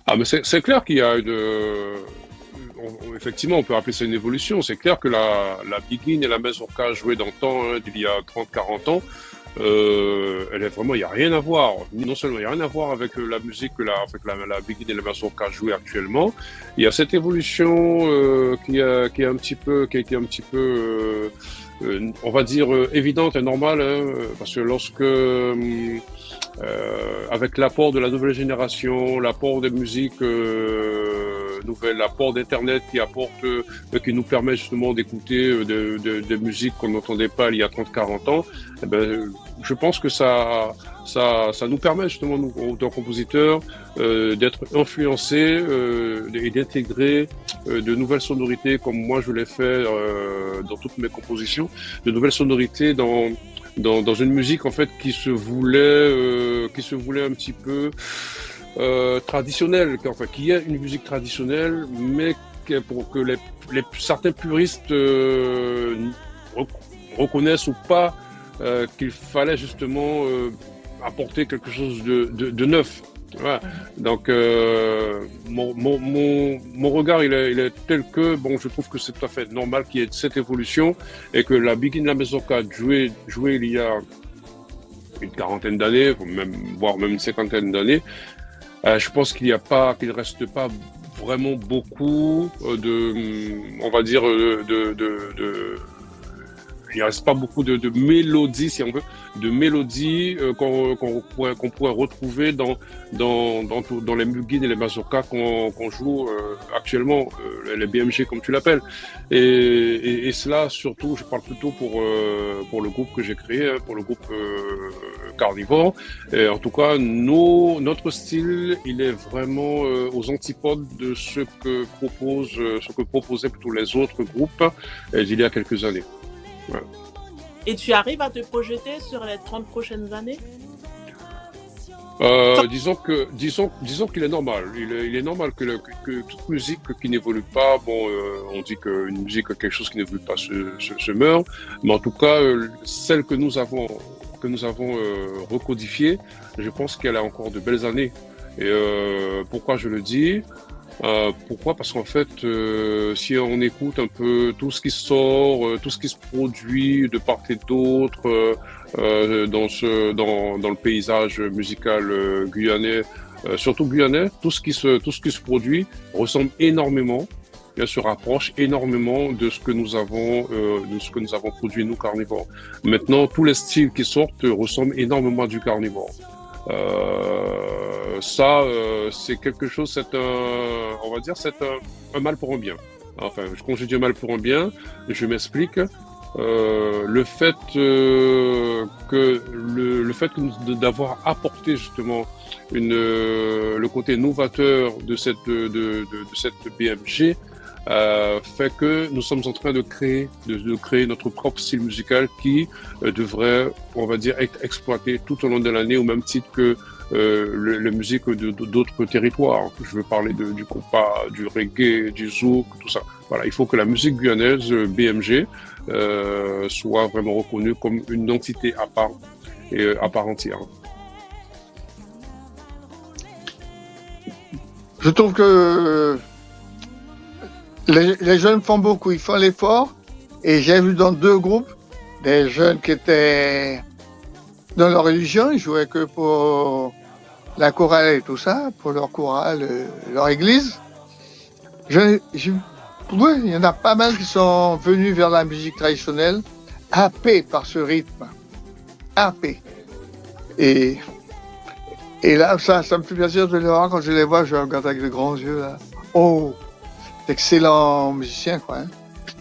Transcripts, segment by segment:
Ah, mais c'est clair qu'il y a effectivement, on peut appeler ça une évolution. C'est clair que la Biguine et la mazurka jouées dans le temps, hein, d'il y a 30, 40 ans, elle est vraiment, il n'y a rien à voir. Non seulement il n'y a rien à voir avec la musique avec la Biguine et la mazurka jouées actuellement, il y a cette évolution qui est un petit peu, qui a été un petit peu, on va dire, évidente et normale, hein, parce que lorsque avec l'apport de la nouvelle génération, l'apport des musiques nouvelles, l'apport d'Internet qui nous permet justement d'écouter des musiques qu'on n'entendait pas il y a 30, 40 ans, eh ben, je pense que ça nous permet justement, nous, auteurs compositeurs, d'être influencés et d'intégrer de nouvelles sonorités, comme moi je l'ai fait dans toutes mes compositions, de nouvelles sonorités dans une musique en fait qui se voulait un petit peu traditionnelle, enfin qui est une musique traditionnelle, mais pour que certains puristes reconnaissent ou pas qu'il fallait justement apporter quelque chose de neuf. Voilà. Donc mon regard il est tel que bon, je trouve que c'est tout à fait normal qu'il y ait cette évolution et que la Biguine la Mazurka jouée il y a une quarantaine d'années, voire même une cinquantaine d'années, je pense qu'il reste pas vraiment beaucoup on va dire il reste pas beaucoup de mélodies, si on veut, de mélodies qu'on pourrait retrouver dans les Biguines et les mazurkas qu'on joue actuellement, les BMG comme tu l'appelles. Et cela, surtout, je parle plutôt pour le groupe que j'ai créé, hein, pour le groupe Carnivore. Et en tout cas, notre style, il est vraiment aux antipodes de ce que proposaient plutôt les autres groupes il y a quelques années. Ouais. Et tu arrives à te projeter sur les 30 prochaines années? Disons qu'il est normal. Il est normal que toute musique qui n'évolue pas, bon, on dit qu'une musique, quelque chose qui n'évolue pas se meurt, mais en tout cas, celle que nous avons recodifiée, je pense qu'elle a encore de belles années. Et pourquoi je le dis? Pourquoi? Parce qu'en fait, si on écoute un peu tout ce qui sort, tout ce qui se produit de part et d'autre dans le paysage musical guyanais, surtout guyanais, tout ce qui se produit ressemble énormément, et se rapproche énormément de ce que nous avons produit nous Carnivore. Maintenant, tous les styles qui sortent ressemblent énormément à du Carnivore. C'est quelque chose, on va dire, c'est un mal pour un bien. Enfin, quand je dis un mal pour un bien, je m'explique. Le fait d'avoir apporté justement le côté novateur de cette BMG fait que nous sommes en train de créer notre propre style musical qui devrait, on va dire, être exploité tout au long de l'année au même titre que les musiques d'autres territoires. Je veux parler du compas, du reggae, du zouk, tout ça. Voilà, il faut que la musique guyanaise BMG soit vraiment reconnue comme une entité à part et à part entière. Je trouve que les jeunes font beaucoup, ils font l'effort. Et j'ai vu dans 2 groupes des jeunes qui étaient dans leur religion, ils jouaient que pour la chorale et tout ça, pour leur chorale, leur église. Oui, il y en a pas mal qui sont venus vers la musique traditionnelle, happés par ce rythme. Happés. Et là, ça me fait plaisir de les voir quand je les vois, je regarde avec de grands yeux, là. Oh! D'excellents musiciens, quoi. Hein.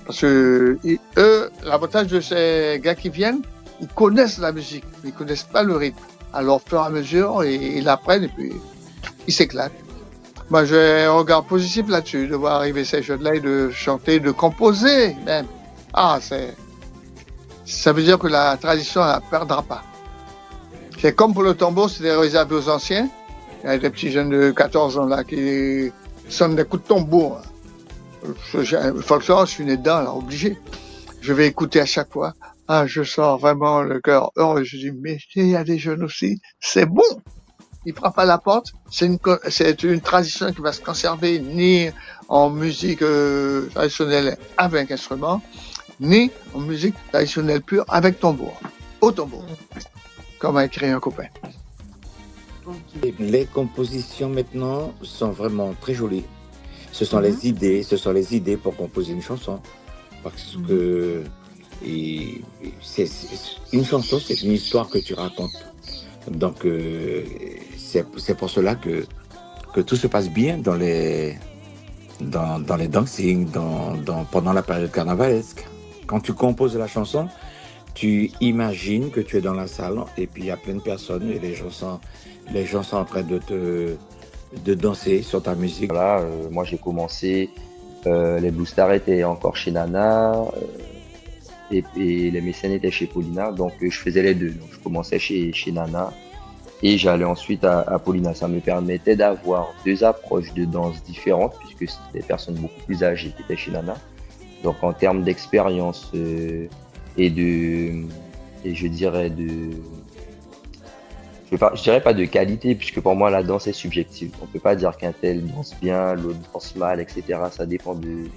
Parce que eux, l'avantage de ces gars qui viennent, ils connaissent la musique, mais ils connaissent pas le rythme. Alors, au fur et à mesure, ils l'apprennent et puis ils s'éclatent. Moi, j'ai un regard positif là-dessus, de voir arriver ces jeunes-là et de chanter, de composer même. Ah, ça veut dire que la tradition, elle ne perdra pas. C'est comme pour le tambour, c'était réservé aux anciens. Il y a des petits jeunes de 14 ans là qui sonnent des coups de tambour. Le folklore, je suis né dedans, là, obligé. Je vais écouter à chaque fois. Ah, je sens vraiment le cœur heureux. Je dis, mais il y a des jeunes aussi, c'est bon. il frappe à la porte. C'est une tradition qui va se conserver ni en musique traditionnelle avec instrument, ni en musique traditionnelle pure avec tambour, au tambour, comme a écrit un copain. Les compositions maintenant sont vraiment très jolies. Ce sont les idées pour composer une chanson. Parce que une chanson, c'est une histoire que tu racontes. Donc, c'est pour cela que tout se passe bien dans les dancing, pendant la période carnavalesque. Quand tu composes la chanson, tu imagines que tu es dans la salle et puis il y a plein de personnes et les gens sont en train de danser sur ta musique. Voilà, moi j'ai commencé, les Blue Stars étaient encore chez Nana et les Mécènes étaient chez Paulina, donc je faisais les deux. Donc je commençais chez Nana et j'allais ensuite à Paulina. Ça me permettait d'avoir deux approches de danse différentes puisque c'était des personnes beaucoup plus âgées qui étaient chez Nana. Donc en termes d'expérience et je dirais je dirais pas de qualité, puisque pour moi la danse est subjective. On peut pas dire qu'un tel danse bien, l'autre danse mal, etc. Ça dépend il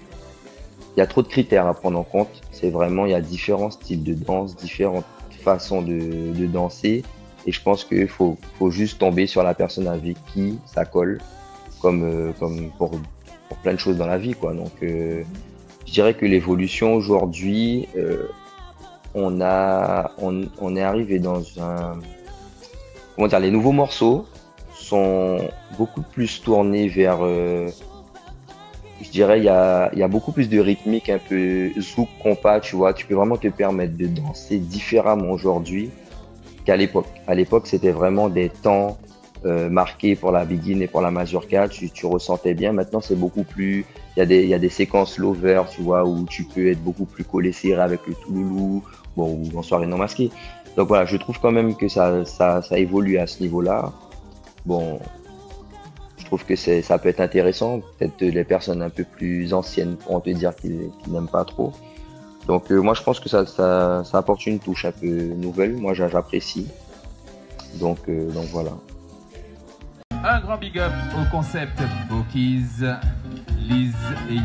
y a trop de critères à prendre en compte. C'est vraiment, il y a différents styles de danse, différentes façons de danser. Et je pense qu'il faut juste tomber sur la personne avec qui ça colle, comme pour plein de choses dans la vie, quoi. Donc, je dirais que l'évolution aujourd'hui, on est arrivé dans comment dire, les nouveaux morceaux sont beaucoup plus tournés vers, je dirais, il y a beaucoup plus de rythmique, un peu zouk, compas, tu vois. Tu peux vraiment te permettre de danser différemment aujourd'hui qu'à l'époque. À l'époque, c'était vraiment des temps marqués pour la begin et pour la mazurka. Tu ressentais bien. Maintenant, c'est beaucoup plus, il y a des séquences lover, tu vois, où tu peux être beaucoup plus collé serré avec le touloulou, bon, ou en soirée non masquée. Donc voilà, je trouve quand même que ça évolue à ce niveau-là. Bon, je trouve que ça peut être intéressant. Peut-être les personnes un peu plus anciennes pourront te dire qu'ils n'aiment pas trop. Donc moi, je pense que ça apporte une touche un peu nouvelle. Moi, j'apprécie. Donc voilà. Un grand big up au concept Bokies, Liz et